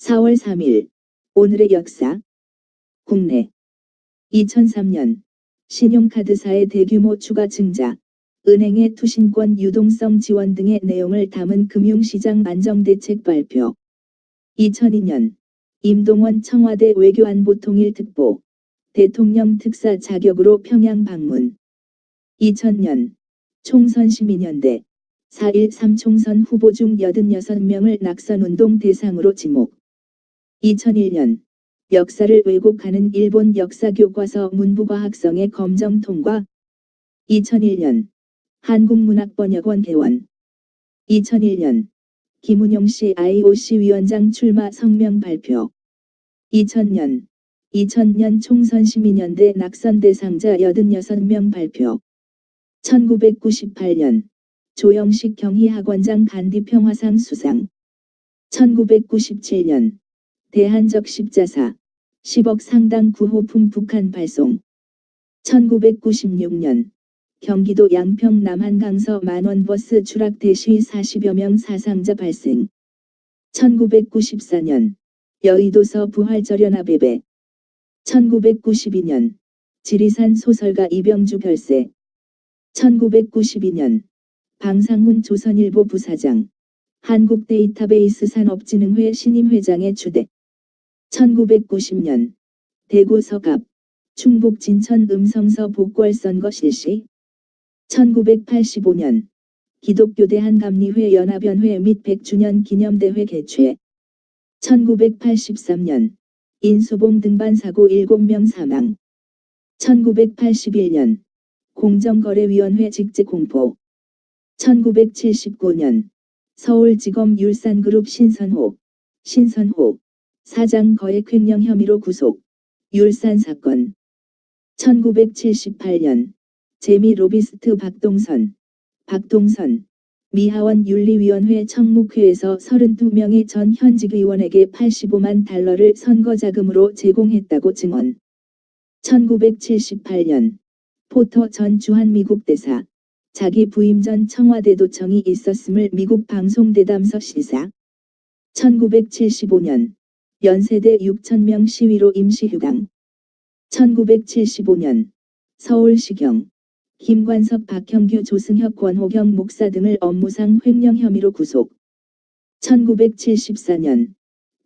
4월 3일 오늘의 역사. 국내 2003년 신용카드사의 대규모 추가 증자, 은행의 투신권 유동성 지원 등의 내용을 담은 금융시장 안정대책 발표. 2002년 임동원 청와대 외교안보통일특보, 대통령 특사 자격으로 평양 방문. 2000년 총선 시민연대 4.13 총선 후보 중 86명을 낙선운동 대상으로 지목. 2001년 역사를 왜곡하는 일본 역사교과서 문부과학성의 검정 통과. 2001년 한국문학번역원 개원. 2001년 김은용 씨 IOC 위원장 출마 성명 발표. 2000년 총선 시민연대 낙선 대상자 86명 발표. 1998년 조영식 경희학원장 간디평화상 수상. 1997년 대한적 십자사 10억 상당 구호품 북한 발송. 1996년 경기도 양평 남한강서 만원버스 추락 대시 40여 명 사상자 발생. 1994년 여의도서 부활절연화 배배. 1992년 지리산 소설가 이병주 별세. 1992년 방상훈 조선일보 부사장, 한국데이터베이스 산업진흥회 신임회장의 추대. 1990년 대구 서갑, 충북 진천 음성서 복궐선거 실시. 1985년 기독교 대한감리회 연합연회 및 100주년 기념대회 개최. 1983년 인수봉 등반 사고 7명 사망. 1981년 공정거래위원회 직제 공포. 1979년 서울지검 율산그룹 신선호 사장 거액 횡령 혐의로 구속. 율산 사건. 1978년 재미 로비스트 박동선 미하원 윤리위원회 청묵회에서 32명의 전 현직 의원에게 85만 달러를 선거자금으로 제공했다고 증언. 1978년 포터 전 주한미국 대사, 자기 부임 전 청와대 도청이 있었음을 미국 방송대담서 시사. 1975년 연세대 6,000명 시위로 임시휴강. 1975년 서울시경 김관석 박형규 조승혁 권호경 목사 등을 업무상 횡령 혐의로 구속. 1974년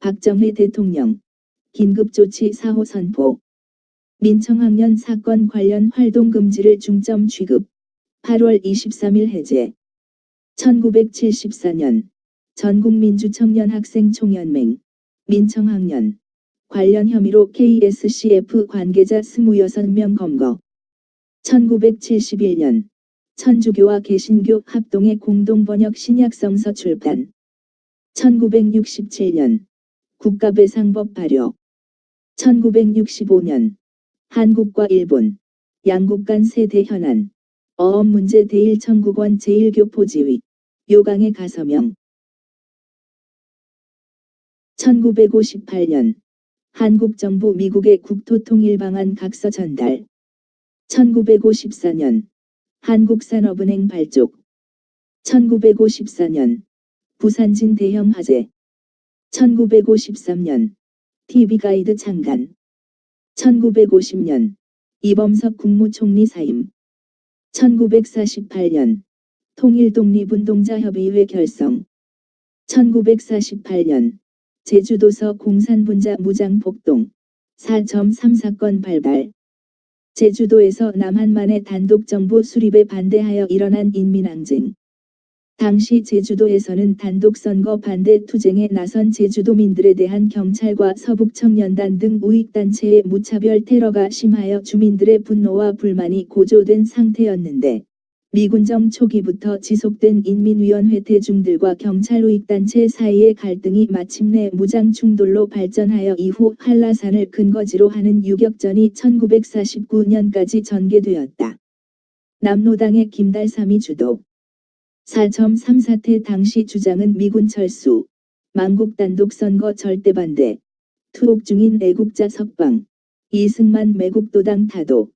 박정희 대통령 긴급조치 4호 선포. 민청학년 사건 관련 활동 금지를 중점 취급. 8월 23일 해제. 1974년 전국민주청년학생총연맹 민청학년 관련 혐의로 KSCF 관계자 26명 검거. 1971년 천주교와 개신교 합동의 공동번역 신약성서 출판. 1967년 국가배상법 발효. 1965년 한국과 일본, 양국 간 세대 현안, 어업 문제 대1청국원 제1교포지휘, 요강의 가서명. 1958년 한국 정부 미국의 국토통일방안 각서 전달. 1954년 한국산업은행 발족. 1954년 부산진 대형 화재. 1953년 TV가이드 창간. 1950년 이범석 국무총리 사임. 1948년 통일독립운동자협의회 결성. 1948년 제주도서 공산분자 무장폭동 4.3 사건 발발. 제주도에서 남한만의 단독정부 수립에 반대하여 일어난 인민항쟁. 당시 제주도에서는 단독선거 반대 투쟁에 나선 제주도민들에 대한 경찰과 서북청년단 등 우익단체의 무차별 테러가 심하여 주민들의 분노와 불만이 고조된 상태였는데, 미군정 초기부터 지속된 인민위원회 대중들과 경찰 우익단체 사이의 갈등이 마침내 무장 충돌로 발전하여 이후 한라산을 근거지로 하는 유격전이 1949년까지 전개되었다. 남로당의 김달삼이 주도. 4.3 사태 당시 주장은 미군 철수, 만국 단독선거 절대 반대, 투옥 중인 애국자 석방, 이승만 매국도당 타도,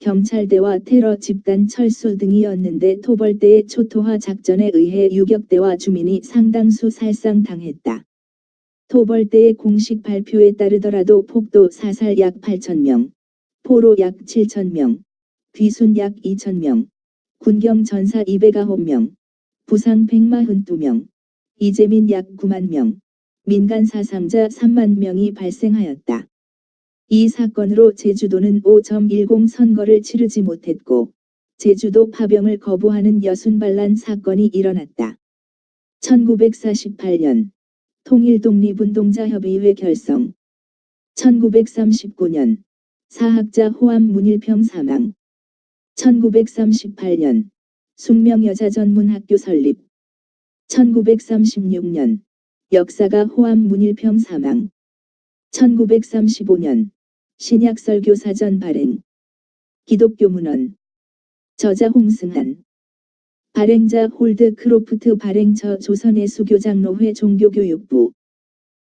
경찰대와 테러 집단 철수 등이었는데 토벌대의 초토화 작전에 의해 유격대와 주민이 상당수 살상당했다. 토벌대의 공식 발표에 따르더라도 폭도 사살 약 8,000명, 포로 약 7,000명, 귀순 약 2,000명, 군경 전사 209명, 부상 142명, 이재민 약 9만 명, 민간 사상자 3만 명이 발생하였다. 이 사건으로 제주도는 5.10 선거를 치르지 못했고 제주도 파병을 거부하는 여순반란 사건이 일어났다. 1948년 통일독립운동자협의회 결성. 1939년 사학자 호암 문일평 사망. 1938년 숙명여자전문학교 설립. 1936년 역사가 호암 문일평 사망. 1935년 신약설교사전 발행. 기독교 문헌. 저자 홍승한. 발행자 홀드 크로프트. 발행처 조선의 수교장로회 종교교육부.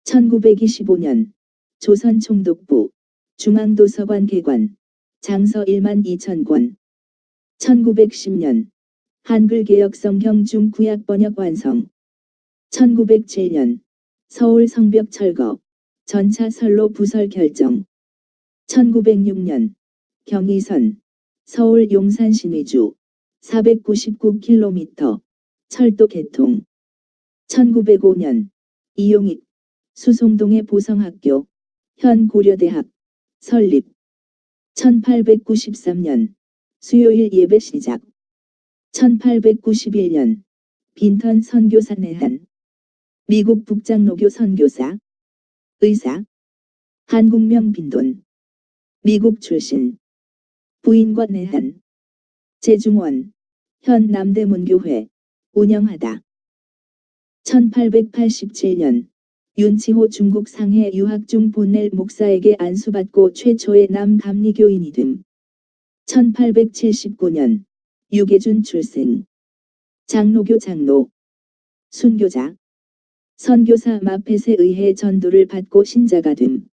1925년 조선 총독부 중앙도서관 개관. 장서 1만 2천 권. 1910년 한글개혁성경 중 구약 번역 완성. 1907년 서울 성벽 철거. 전차 선로 부설 결정. 1906년 경의선 서울 용산 신의주 499km 철도 개통. 1905년 이용익 수송동의 보성학교 현 고려대학 설립. 1893년 수요일 예배 시작. 1891년 빈턴 선교사 내한 미국 북장로교 선교사 의사 한국명 빈돈 미국 출신 부인과 내한 재중원 현 남대문교회 운영하다. 1887년 윤치호 중국 상해 유학 중 본넬 목사에게 안수받고 최초의 남감리교인이 됨. 1879년 유계준 출생. 장로교 장로 순교자 선교사 마펫에 의해 전도를 받고 신자가 됨.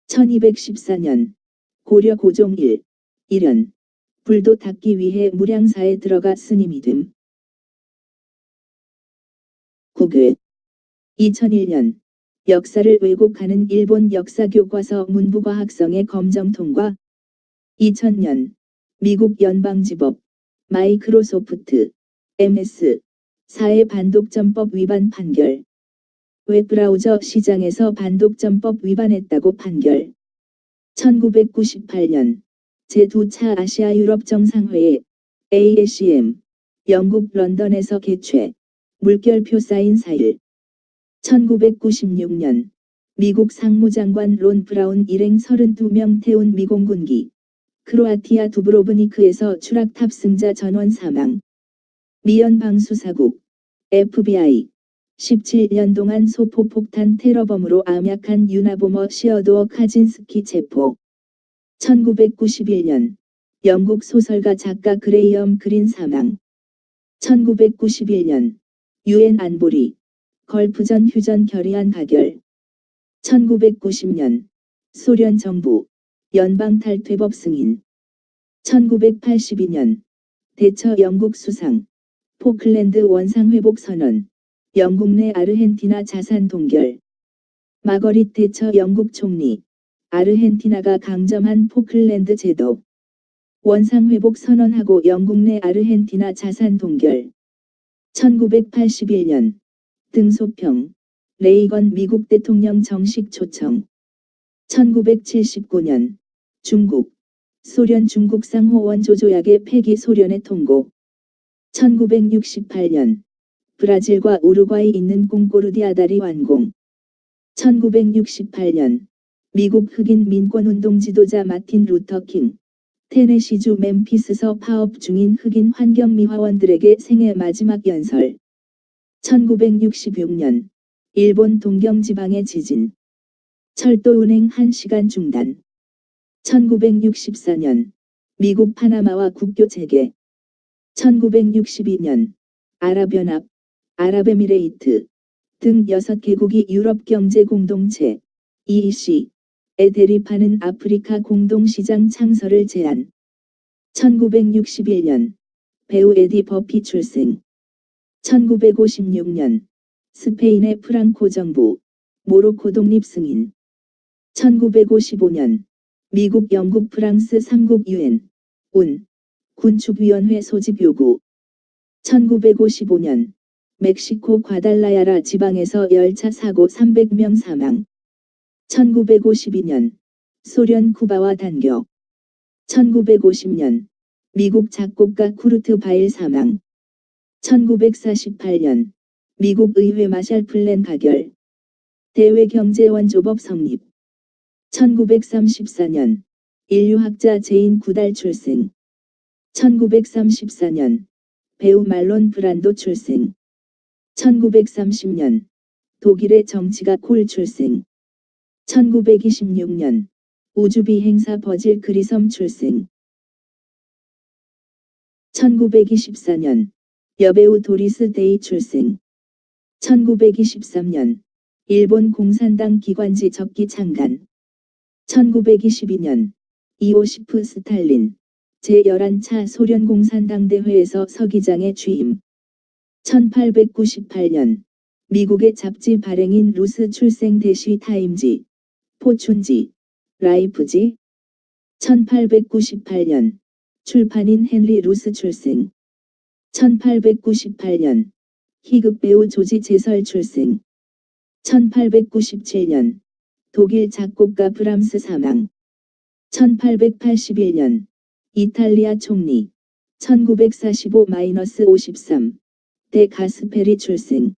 1214년 고려 고종 1년 불도 닦기 위해 무량사에 들어가 스님이 됨. 국외 2001년 역사를 왜곡하는 일본 역사교과서 문부과학성의 검정 통과. 2000년 미국 연방지법 마이크로소프트 MS 4의 반독점법 위반 판결. 웹브라우저 시장에서 반독점법 위반했다고 판결. 1998년 제2차 아시아 유럽 정상회의 ASEM 영국 런던에서 개최. 물결표 사인 4일. 1996년 미국 상무장관 론 브라운 일행 32명 태운 미공군기 크로아티아 두브로브니크에서 추락 탑승자 전원 사망. 미연방수사국 FBI 17년 동안 소포폭탄 테러범으로 암약한 유나보머 시어도어 카진스키 체포. 1991년 영국 소설가 작가 그레이엄 그린 사망. 1991년 유엔 안보리 걸프전 휴전 결의안 가결. 1990년 소련 정부 연방탈퇴법 승인. 1982년 대처 영국 수상 포클랜드 원상회복 선언. 영국 내 아르헨티나 자산 동결. 마거릿 대처 영국 총리 아르헨티나가 강점한 포클랜드 제도 원상회복 선언하고 영국 내 아르헨티나 자산 동결. 1981년 등소평 레이건 미국 대통령 정식 초청. 1979년 중국 소련 중국 상호 원조 조약의 폐기 소련의 통고. 1968년 브라질과 우루과이 있는 콩코르디아 다리 완공. 1968년 미국 흑인 민권운동 지도자 마틴 루터 킹 테네시주 멤피스서 파업 중인 흑인 환경미화원들에게 생애 마지막 연설. 1966년 일본 동경지방의 지진 철도 운행 1시간 중단. 1964년 미국 파나마와 국교 재개. 1962년 아랍연합, 아랍에미레이트 등 6개국이 유럽경제공동체 EEC에 대립하는 아프리카 공동시장 창설을 제안. 1961년 배우 에디 버피 출생. 1956년 스페인의 프랑코 정부 모로코 독립 승인. 1955년 미국, 영국, 프랑스 3국 유엔 운 군축위원회 소집 요구. 1955년 멕시코 과달라야라 지방에서 열차 사고 300명 사망. 1952년 소련 쿠바와 단교. 1950년 미국 작곡가 쿠르트 바일 사망. 1948년 미국 의회 마샬 플랜 가결. 대외경제원조법 성립. 1934년 인류학자 제인 구달 출생. 1934년 배우 말론 브란도 출생. 1930년 독일의 정치가 콜 출생. 1926년 우주비행사 버질 그리섬 출생. 1924년 여배우 도리스 데이 출생. 1923년 일본 공산당 기관지 적기 창간. 1922년 이오시프 스탈린 제11차 소련 공산당 대회에서 서기장에 취임. 1898년 미국의 잡지 발행인 루스 출생 대시 타임지, 포춘지, 라이프지. 1898년 출판인 헨리 루스 출생. 1898년 희극 배우 조지 제설 출생. 1897년 독일 작곡가 브람스 사망. 1881년 이탈리아 총리. 1945-53 데 가스페리 출생.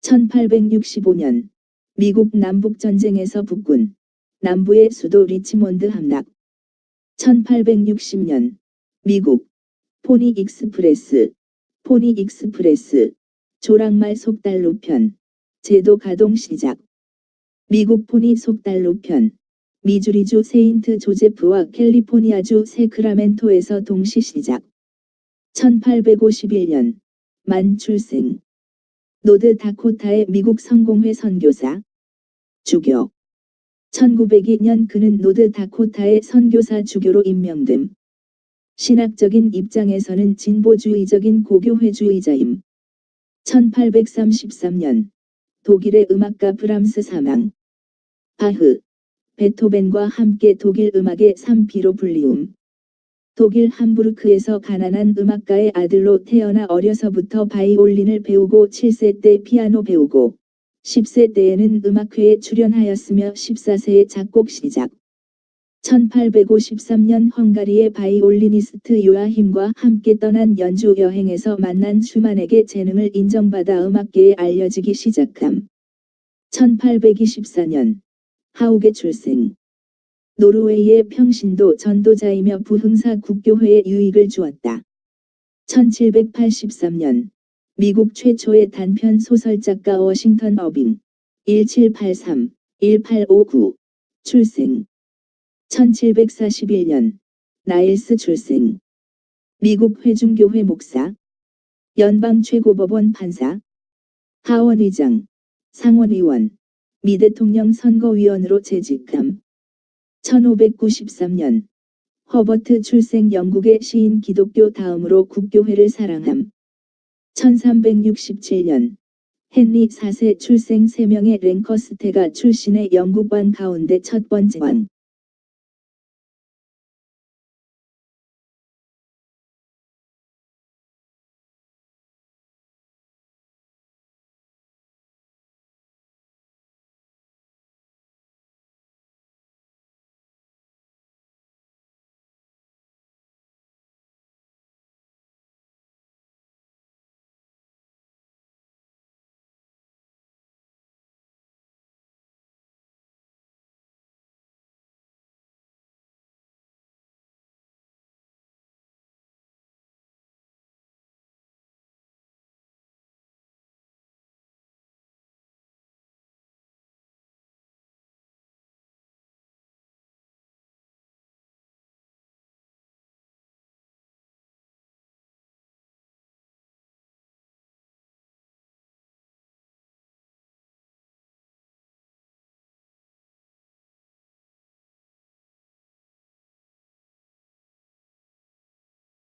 1865년 미국 남북전쟁에서 북군 남부의 수도 리치몬드 함락. 1860년 미국 포니 익스프레스 조랑말 속달로 편 제도 가동 시작. 미국 포니 속달로 편 미주리주 세인트 조제프와 캘리포니아주 세크라멘토에서 동시 시작. 1851년 만 출생. 노드 다코타의 미국 성공회 선교사. 주교. 1902년 그는 노드 다코타의 선교사 주교로 임명됨. 신학적인 입장에서는 진보주의적인 고교회주의자임. 1833년 독일의 음악가 브람스 사망. 바흐, 베토벤과 함께 독일 음악의 삼비로 불리움. 독일 함부르크에서 가난한 음악가의 아들로 태어나 어려서부터 바이올린을 배우고 7세 때 피아노 배우고 10세 때에는 음악회에 출연하였으며 14세에 작곡 시작. 1853년 헝가리의 바이올리니스트 요아힘과 함께 떠난 연주 여행에서 만난 슈만에게 재능을 인정받아 음악계에 알려지기 시작함. 1824년 하욱의 출생. 노르웨이의 평신도 전도자이며 부흥사 국교회에 유익을 주었다. 1783년 미국 최초의 단편 소설작가 워싱턴 어빙 1783-1859 출생. 1741년 나일스 출생. 미국 회중교회 목사. 연방 최고법원 판사. 하원의장, 상원의원, 미 대통령 선거위원으로 재직함. 1593년 허버트 출생. 영국의 시인, 기독교 다음으로 국교회를 사랑함. 1367년 헨리 4세 출생. 3명의 랭커스테가 출신의 영국왕 가운데 첫 번째 왕.